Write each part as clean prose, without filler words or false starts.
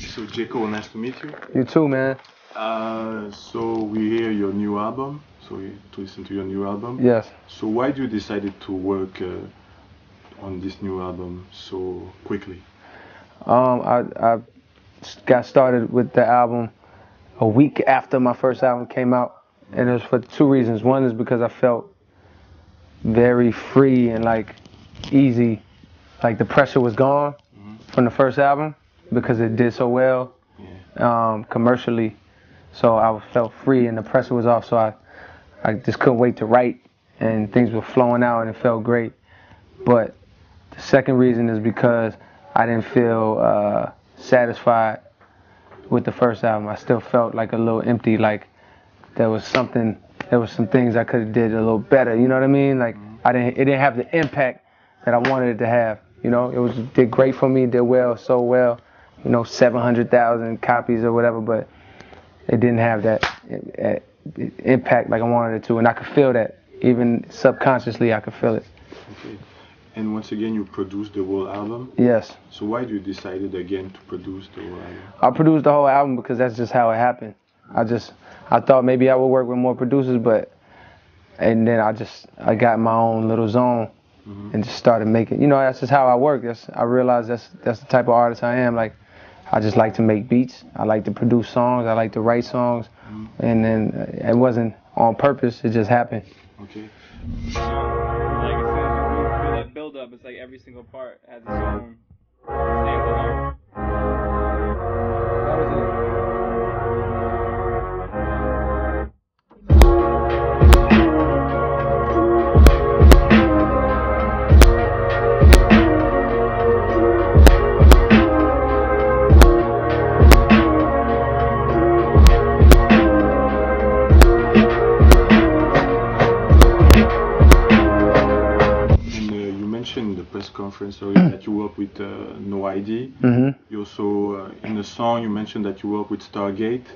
So Jaco, nice to meet you. You too, man. So we hear your new album. So to listen to your new album. Yes. So why do you decided to work on this new album so quickly? I got started with the album a week after my first album came out, and it was for two reasons. One is because I felt very free and like easy, like the pressure was gone from the first album because it did so well commercially. So I felt free and the pressure was off. So I just couldn't wait to write, and things were flowing out and it felt great. But the second reason is because I didn't feel satisfied with the first album. I still felt like a little empty, like there was some things I could have did a little better, you know what I mean? Like it didn't have the impact that I wanted it to have, you know? It did great for me, did well, so well, you know, 700,000 copies or whatever, but it didn't have that impact like I wanted it to, and I could feel that. Even subconsciously, I could feel it. Okay. And once again, you produced the whole album? Yes. So why you decided again to produce the whole album? I produced the whole album because that's just how it happened. I thought maybe I would work with more producers, and then I got my own little zone and just started making. You know, that's just how I work. I realized that's the type of artist I am. Like, I just like to make beats. I like to produce songs. I like to write songs, and then it wasn't on purpose. It just happened. Okay. Like as soon as you go through that build up, it's like every single part has its own stands alone. That was it. In the press conference that you work with No ID. You also in the song you mentioned that you work with Stargate.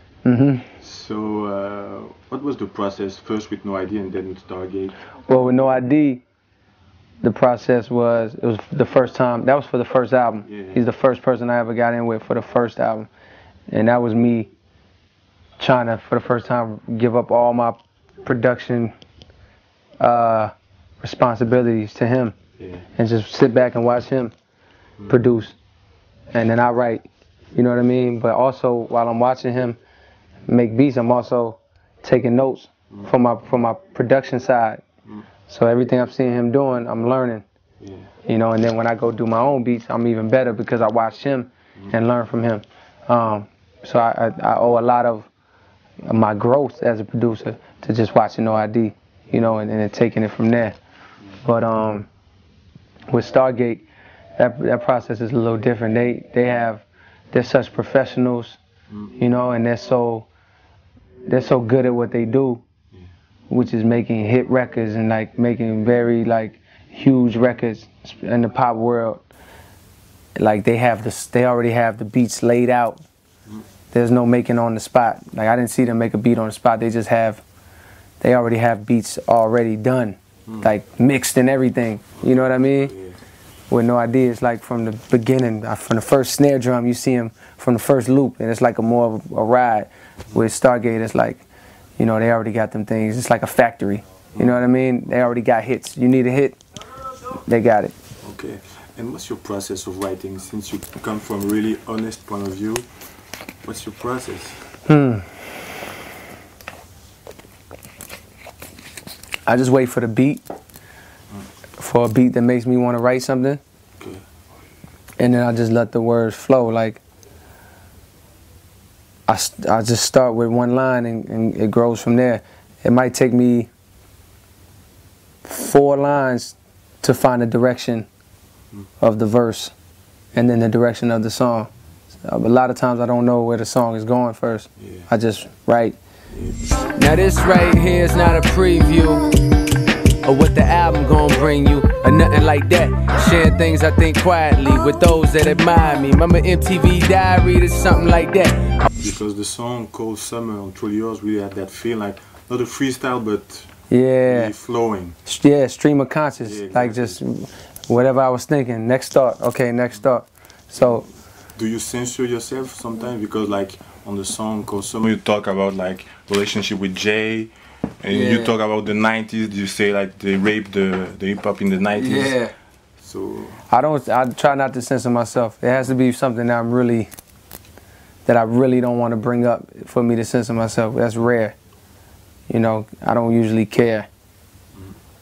So what was the process first with No ID and then with Stargate? Well, with No ID, the process was the first time. That was for the first album. Yeah. He's the first person I ever got in with for the first album, and that was me trying to, for the first time, give up all my production responsibilities to him. Yeah. And just sit back and watch him produce, and then I write, you know what I mean? But also while I'm watching him make beats, I'm also taking notes from my production side. So everything I'm seeing him doing, I'm learning. Yeah. You know, and then when I go do my own beats, I'm even better because I watched him and learn from him. So I owe a lot of my growth as a producer to just watching No ID, you know, and then taking it from there. But with Stargate, that process is a little different. They're such professionals, you know, and they're so good at what they do, which is making hit records and like making very like huge records in the pop world. Like they already have the beats laid out. There's no making on the spot. Like I didn't see them make a beat on the spot. They already have beats already done. Like mixed and everything, you know what I mean? Yeah. With No ID, it's like from the beginning, from the first snare drum, you see him from the first loop, and it's like more of a ride. With Stargate, it's like, you know, they already got them things. It's like a factory, you know what I mean? They already got hits. You need a hit, they got it. Okay, and what's your process of writing? Since you come from a really honest point of view, what's your process? I just wait for the beat, for a beat that makes me want to write something. Okay. And then I just let the words flow. Like, I just start with one line and it grows from there. It might take me 4 lines to find the direction of the verse and then the direction of the song. A lot of times I don't know where the song is going first. Yeah. I just write. Now this right here is not a preview of what the album gonna bring you, or nothing like that. Sharing things I think quietly with those that admire me. Remember MTV Diary, or something like that. Because the song called Summer on Through Yours really had that feel like, not a freestyle, but really flowing. Yeah, stream of conscious, yeah, exactly. Like just whatever I was thinking. Next thought, okay, next thought. So do you censor yourself sometimes? Because like on the song Consumer, you talk about like relationship with Jay, and you talk about the 90s. You say like they raped the hip hop in the 90s. Yeah. So I try not to censor myself. It has to be something that I really don't want to bring up for me to censor myself. That's rare. You know, I don't usually care.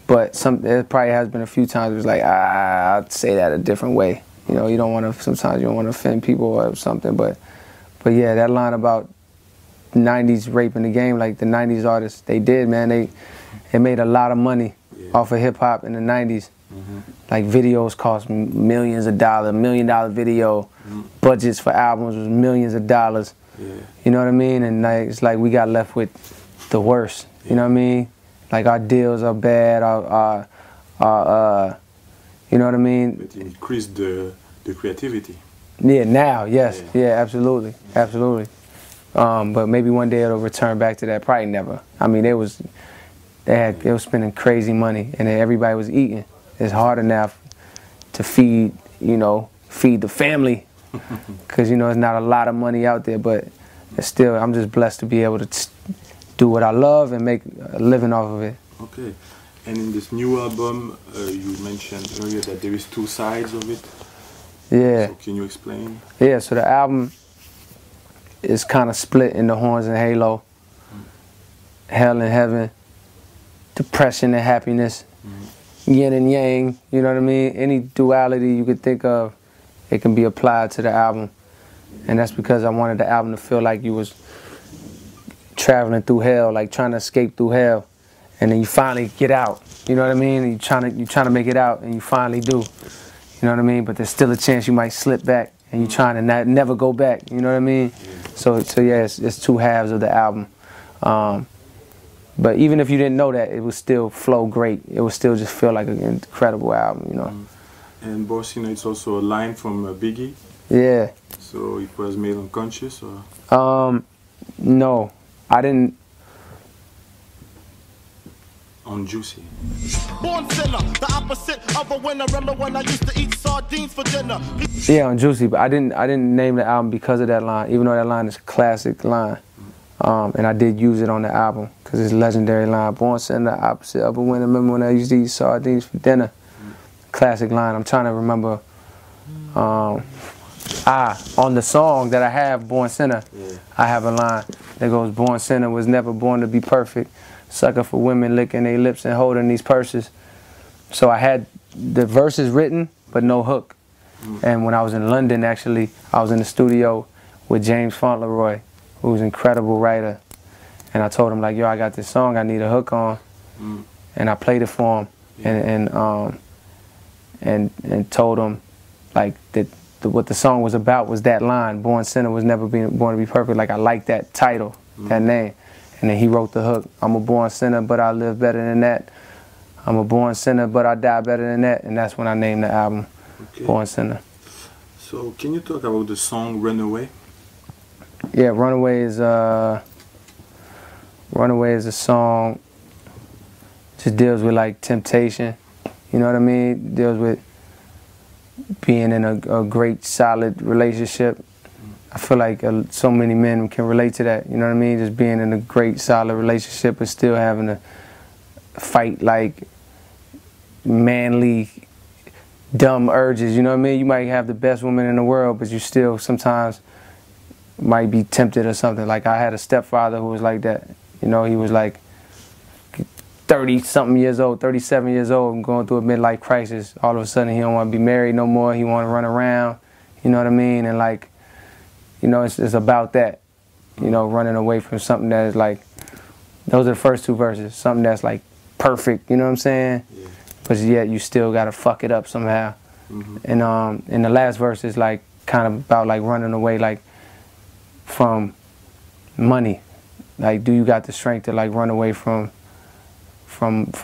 But there probably has been a few times where it's like, I'd say that a different way. You know, you don't want to, sometimes you don't want to offend people or something. But yeah, that line about 90s raping the game, like the 90s artists, they did, man. They made a lot of money off of hip hop in the 90s. Like videos cost millions of dollars, $1 million video. Budgets for albums was millions of dollars. You know what I mean? And like, it's like we got left with the worst. You know what I mean? Like our deals are bad. You know what I mean? But it increased the creativity. Yeah, now, yes, yeah, absolutely, absolutely. But maybe one day it'll return back to that. Probably never. I mean, they was spending crazy money, and everybody was eating. It's harder now to feed the family, because you know it's not a lot of money out there. But it's still, I'm just blessed to be able to do what I love and make a living off of it. Okay. And in this new album, you mentioned earlier that there is 2 sides of it. Yeah. So can you explain? Yeah, so the album is kind of split into Horns and Halo, Hell and Heaven, Depression and Happiness, Yin and Yang, you know what I mean? Any duality you could think of, it can be applied to the album. And that's because I wanted the album to feel like you was traveling through hell, like trying to escape through hell. And then you finally get out, you know what I mean? And you're trying to make it out, and you finally do, you know what I mean? But there's still a chance you might slip back, and you're trying to never go back, you know what I mean? So yeah, it's 2 halves of the album. But even if you didn't know that, it would still flow great. It would still just feel like an incredible album, you know? And Borsina, it's also a line from Biggie. Yeah. So it was made unconscious, or? No, I didn't. On Juicy. Born sinner, the opposite of a winner. Remember when I used to eat sardines for dinner? Yeah, on Juicy, but I didn't name the album because of that line, even though that line is a classic line. And I did use it on the album because it's a legendary line. Born sinner, the opposite of a winner. Remember when I used to eat sardines for dinner? Classic line. I'm trying to remember. On the song that I have, Born Sinner, I have a line that goes, born sinner, was never born to be perfect. Sucker for women licking their lips and holding these purses. So I had the verses written, but no hook. And when I was in London, actually, I was in the studio with James Fauntleroy, who's an incredible writer. And I told him, like, yo, I got this song I need a hook on. And I played it for him and told him, like, that what the song was about was that line, born sinner, was never born to be perfect. Like, I like that title, that name. And then he wrote the hook, I'm a born sinner, but I live better than that. I'm a born sinner, but I die better than that. And that's when I named the album Born Sinner. So can you talk about the song Runaway? Yeah, Runaway is a song, just deals with like temptation, you know what I mean? Deals with being in a great, solid relationship. I feel like so many men can relate to that, you know what I mean? Just being in a great, solid relationship but still having to fight like manly, dumb urges, you know what I mean? You might have the best woman in the world, but you still sometimes might be tempted or something. Like I had a stepfather who was like that, you know, he was like 30-something years old, 37 years old, and going through a midlife crisis. All of a sudden he don't want to be married no more, he want to run around, you know what I mean? And like, you know, it's about that, you know, running away from something that is like, those are the first 2 verses, something that's like perfect, you know what I'm saying? Yeah. But yet you still gotta fuck it up somehow. And the last verse is like kind of about like running away like from money. Like, do you got the strength to like run away from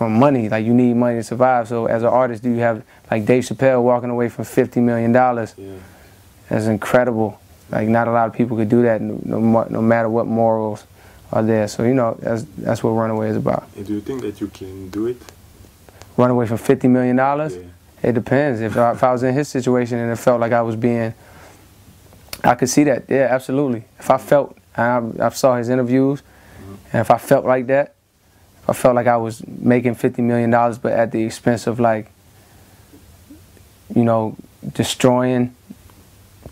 money? Like, you need money to survive. So as an artist, do you have like Dave Chappelle walking away from $50 million? Yeah. That's incredible. Like, not a lot of people could do that, no matter what morals are there. So, you know, that's what Runaway is about. And do you think that you can do it? Run away from $50 million? Yeah. It depends. If I was in his situation and it felt like I was being I could see that, yeah, absolutely. If I felt, I saw his interviews, and if I felt like that, if I felt like I was making $50 million, but at the expense of, like, you know, destroying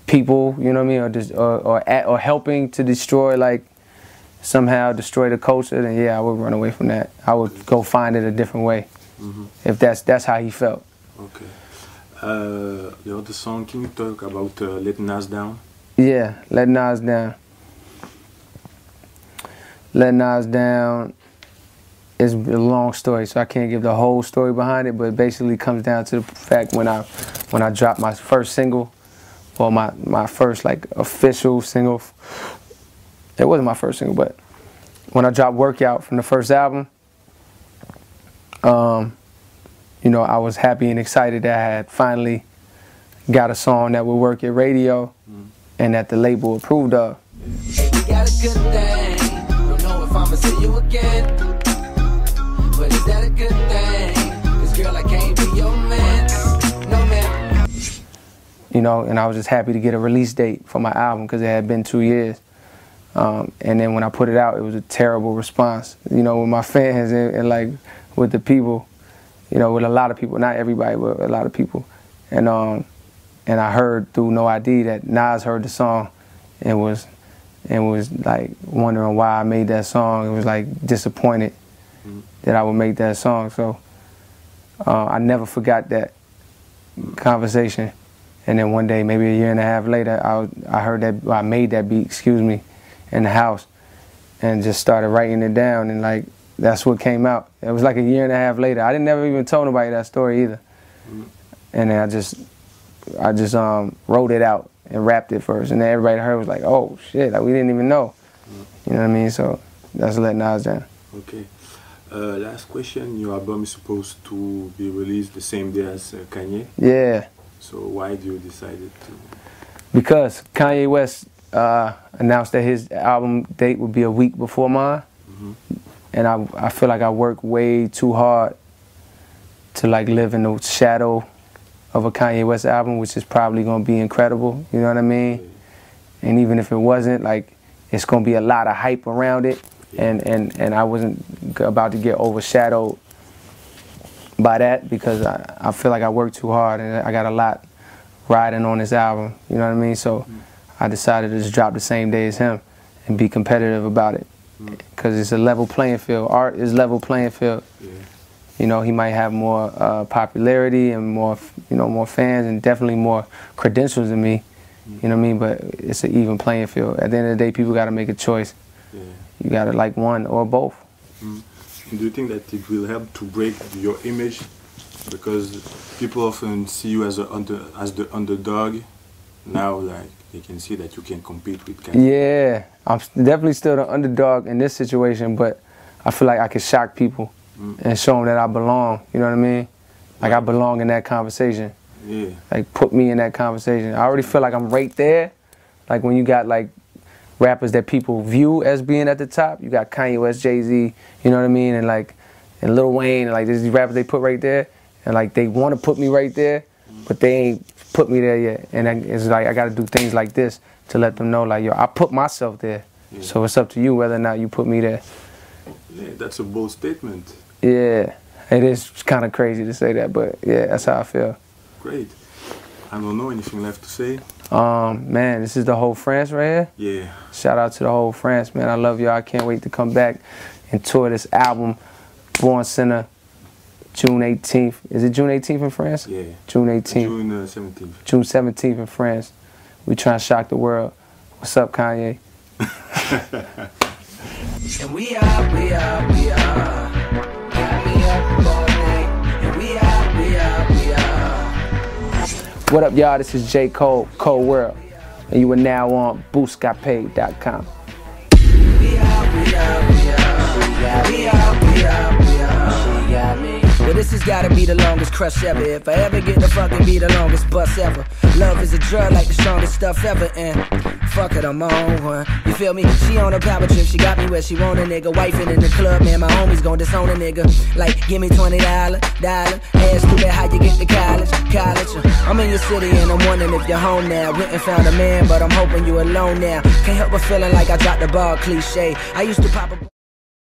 people, you know what I mean, or helping to destroy, like, somehow destroy the culture, then yeah, I would run away from that. I would go find it a different way, if that's how he felt. Okay. The other song, can you talk about Let Nas Down? Yeah, Let Nas Down. Let Nas Down is a long story, so I can't give the whole story behind it, but it basically comes down to the fact when I dropped my first single, well, my first, like, official single. It wasn't my first single, but when I dropped Workout from the first album, you know, I was happy and excited that I had finally got a song that would work at radio and that the label approved of. Hey, we got a good thing. Don't know if I'ma see you again, but is that a good thing? 'Cause girl, I can't be your man. No man. You know, and I was just happy to get a release date for my album because it had been 2 years. And then when I put it out, it was a terrible response. You know, with my fans and like with the people, you know, with a lot of people, not everybody, but a lot of people. And I heard through No ID that Nas heard the song and was like wondering why I made that song. It was like disappointed that I would make that song. So I never forgot that conversation. And then one day, maybe a year and a half later, I heard that, I made that beat, excuse me, in the house and just started writing it down, and like that's what came out. It was like a year and a half later. I didn't never even tell nobody that story either. And then I just wrote it out and rapped it first, and then everybody heard was like, oh shit, like, we didn't even know. You know what I mean? So that's Let Nas Down. Okay. Last question, your album is supposed to be released the same day as Kanye. Yeah. So why do you decide to? Because Kanye West announced that his album date would be a week before mine. And I feel like I work way too hard to like live in the shadow of a Kanye West album, which is probably gonna be incredible, you know what I mean? And even if it wasn't, like, it's gonna be a lot of hype around it, and I wasn't about to get overshadowed by that because I feel like I work too hard and I got a lot riding on this album, you know what I mean? So I decided to just drop the same day as him and be competitive about it, because it's a level playing field. Art is level playing field. You know, he might have more popularity and more, you know, more fans and definitely more credentials than me, you know what I mean? But it's an even playing field. At the end of the day, people got to make a choice. You got to like one or both. Do you think that it will help to break your image? Because people often see you as the underdog. Now, like, they can see that you can compete with Kanye. Yeah, I'm definitely still the underdog in this situation, but I feel like I can shock people and show them that I belong, you know what I mean? Like, I belong in that conversation. Like, put me in that conversation. I already feel like I'm right there. Like, when you got, like, rappers that people view as being at the top, you got Kanye West, Jay-Z, you know what I mean? And, like, and Lil Wayne, and, like, there's these rappers they put right there, and, like, they want to put me right there, but they ain't put me there yet. And it's like, I got to do things like this to let them know, like, yo, I put myself there. So it's up to you whether or not you put me there. Yeah, that's a bold statement. Yeah, it is kind of crazy to say that, but yeah, that's how I feel. Great. I don't know, anything left to say? Man, this is the whole France right here. Yeah. Shout out to the whole France, man. I love y'all. I can't wait to come back and tour this album, Born Center, June 18th. Is it June 18th in France? Yeah. June 18th. June 17th. June 17th in France. We trying to shock the world. What's up, Kanye? And we are. Got me up all night. And we are. What up, y'all? This is J. Cole, Cold World. And you are now on Booska-p.com. We are. Well, this has gotta be the longest crush ever. If I ever get to fucking be the longest bus ever. Love is a drug like the strongest stuff ever. And fuck it, I'm on one. You feel me? She on a power trip, she got me where she want a nigga. Wifing in the club, man, my homies gon' disown a nigga. Like, give me $20, ask stupid how you get to college. I'm in your city and I'm wondering if you're home now. Went and found a man, but I'm hoping you alone now. Can't help but feeling like I dropped the ball, cliche. I used to pop a